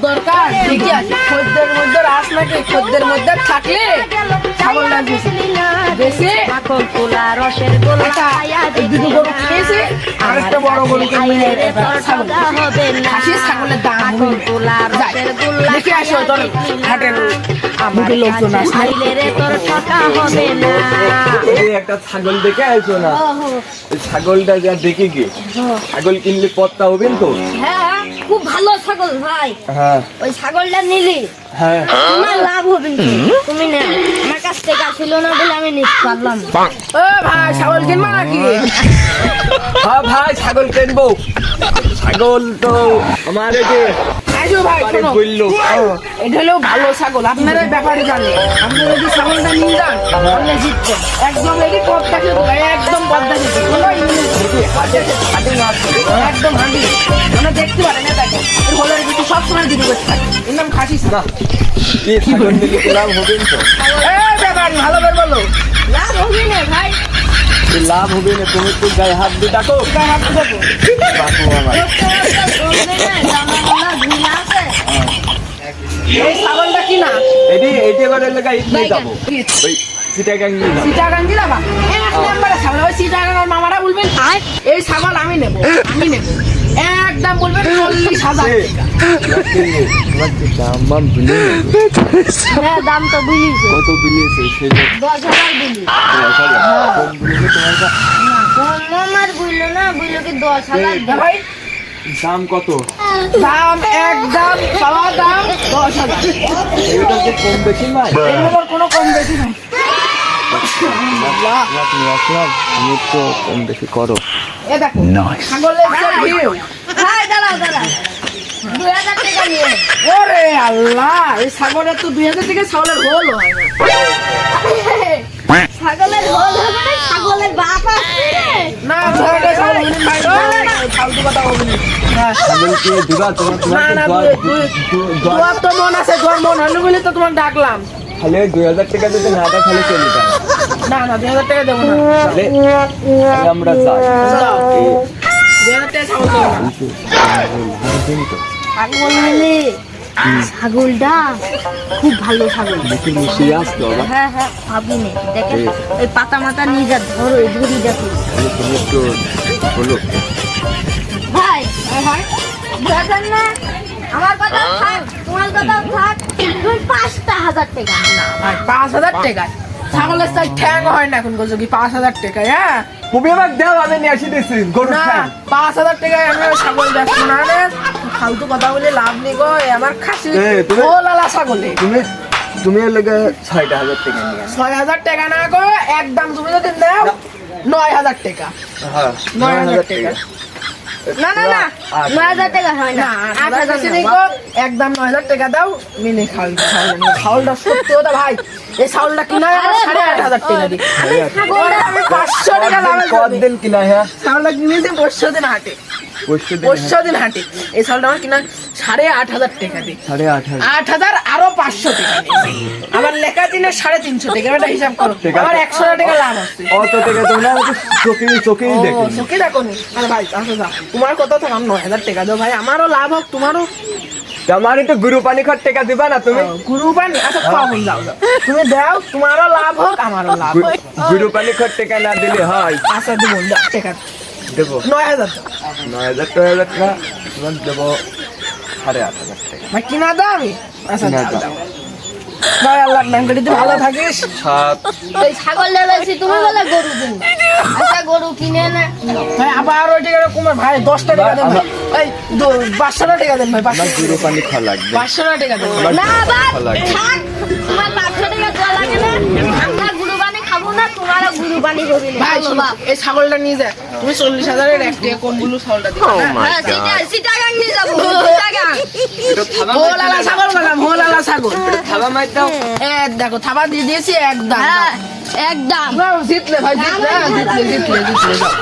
দরকার ঠিকই আছে, খদ্দের মধ্যে রাস নাকি খদ্দের মধ্যে থাকলে ছাগলটা বেশি দুটো গরু কিনেছে আর একটা বড় গরু ছাগলের দাম দেখে আসো তোর হাটের মুখে লোকজন একটা ছাগল দেখে আসো না, ছাগলটা যা দেখে কি ছাগল কিনলে পত্তা হবেন তো? হ্যাঁ খুব ভালো ছাগল ভাই। হ্যাঁ ওই ছাগলটা নিলি হ্যাঁ তোমার লাভ হবে না। তুমি না আমার কাছ থেকে ছিল না বলে আমি নিতে পারলাম। ও ভাই ছাগল কিনবা নাকি? হ্যাঁ ভাই ছাগল কিনবো। ছাগল তো আমার এই যে ভাই শোনো, এটা হলো ভালো ছাগল, আপনারা ব্যাপারে জানেন। আপনি যদি ছাগলটা নিয়ে যান আপনি জিতবেন একদম। এটি পদ্মা খেতে ভাই, একদম পদ্মা খেতে একদম হাঁটি আমরা দেখতে পারেন না, দেখেন এর হলের কিছু সবসময় দিদি করতে থাকে। এর নাম খাসি না। ছাগল নিলে কি লাভ হবেন তো? ব্যাপার ভালো করে বলো। লাভ হবে না ভাই, লাভ হবে না। তুমি তো গায়ে হাত দিয়ে ডাকো, গায়ে হাত দিয়ে দেখো। বাপু আমার এই ছাগলটা কি না এটি এবার এলাকা ইটনে যাবো, ওই চিটাগাং নিয়ে যাবো। চিটাগাং দিলাবা এক নম্বরে ছাগল। ওই চিটাগাংয়ের মামারা বলবেন এই ছাগল আমি নেব, আমি নেব, একদম বলবেন 40,000 দাম ভুলে হ্যাঁ দাম তো বুঝিস কত বিলিয়েছে সেই 10,000 দিলি। আমার বুঝলো না, বুঝলো কি 10,000 ভাই দাম কত? দাম একদম সবা দাম 10,000। এটা তো কম বেশি নয়, এর মধ্যে কোনো কম বেশি নাই। আমি তো কম বেশি করো। এ দেখো ছাগলের যে ভিউ। ভাই দাঁড়াও দাঁড়াও, 2,000 টাকা নিয়ে। ওরে আল্লাহ, এই ছাগলের তো 2,000 টাকা ছাগলের হোল হয় না। ছাগলের হোল হবে না, ছাগলের বাপ আছে। না ছাগলের ছাগল হইনি ভাই, ফালতু কথা বলবি না। ছাগলকে দিবা তোমার না না তোমার তো মন আছে, তোমার মন হলো বলে তো তোমার ডাকলাম। খালি 2,000 টাকা যদি না দেয় তাহলে চলে যাবে। না না 2,000 টাকা দেবো না। তাহলে আমরা যাই। 2,000 টাকা ছাগল দেবো না। ছাগল নিলে ছাগলটা খুব ভালো ছাগল। বেশি মিশিয়ে আসতো বাবা। হ্যাঁ হ্যাঁ ভাবি নে, দেখেন ওই পাতা মাথা নিয়ে যা ধরো, ধরি দেখো তাহলে তুমি একটু বলো। ভাই। ভাই দেখেন না, আমার কথা থাক, তোমার কথা থাক, তুমি 5,000 টাকা না। ভাই 5,000 টাকা ছাগলের সাইজ ঠ্যাং হয় না এখন গোজো কি 5,000 টাকায়? হ্যাঁ তুমি আমাকে দাও, আমি নিয়ে আসি দিচ্ছি গরু না 5,000 টাকায় আমি ছাগল দেখবো না রে। ফালতু কথা বলে লাভ নেই গো, আমার খাসি ও লালা ছাগলে। তুমি এর লেগে 6,000 টাকা নিয়ে আসো। 6,000 টাকা না গো, একদম তুমি যদি দাও 9,000 টাকা। হ্যাঁ 9,000 টাকা। না না না 9,000 টাকা হয় না, 8,000 নেই গো, একদম 9,000 টাকা দাও, মিনে খাও। ছাগলটা সত্যি কথা ভাই, এই ছাগলটা কিনা 8,500 টাকা দিই। আমি 500 টাকা লাভ কতদিন কিনা? হ্যাঁ ছাগলটা কিনেছি 500 দিন হাটে, 500 দিন হাটে। এই ছাগলটা আমার কিনা 8,500 টাকা দিই। 8,500 8,000 আরো 500 টাকা দিয়েছি। আমার লেখা দিনে 350 টাকা। এটা হিসাব করো, আমার 100 টাকা লাভ আছে। অত টাকা তো না, চোখেই দেখি। চোখে দেখো নি। আরে ভাই আসো যা, তোমার কত থাক 9,000 টাকা দাও ভাই, আমারও লাভ হোক তোমারও। আমার একটু গুরু পানি খর টাকা দিবা না তুমি? গুরু পানি আচ্ছা খাওয়াবো, যাও যাও তুমি দাও, তোমারও লাভ হোক আমারও লাভ হোক। গুরু পানি খর টাকা না দিলে হয়? আচ্ছা দেবো, দাও টাকা দেবো 9,000 দাও। 9,000 টাকা তোমার দেবো 8,500 টাকা। ভাই কিনা দাও আমি। আচ্ছা কিনা দাও দাও। দাও ভাই, আল্লাহ নাম করে তুই ভালো থাকিস। 7 এই ছাগল লেলাইছি, তুমি বলে গরু কিনবে। আচ্ছা গরু কিনে না ভাই আবার ওই টাকা কমার ভাই 10 টাকা দেন ভাই। এই 500 টাকা দেন ভাই, 500 গুরু পানি খাওয়া লাগবে। 500 টাকা দেন। না বাবা ভালো লাগে। থাক, তোমার 500 টাকা দেওয়া লাগে না। আমরা গুরু পানি খাবো না, তোমারও গুরু পানি হবে না। ভাই শোনো, এই ছাগলটা নিয়ে যা, তুমি 40,000-এর এক টাকা কোন গুলো ছাগলটা দিবা না? হ্যাঁ চিটাগাং নিয়ে যাবো, চিটাগাং। ভোলালা ছাগল বললাম, ভোলালা ছাগল। খাওয়া মাই দাও। দেখো থাবা দিয়ে দিয়েছি একদম। হ্যাঁ একদম। জিতলে ভাই, জিতলে জিতলে জিতলে জিতলে যাও।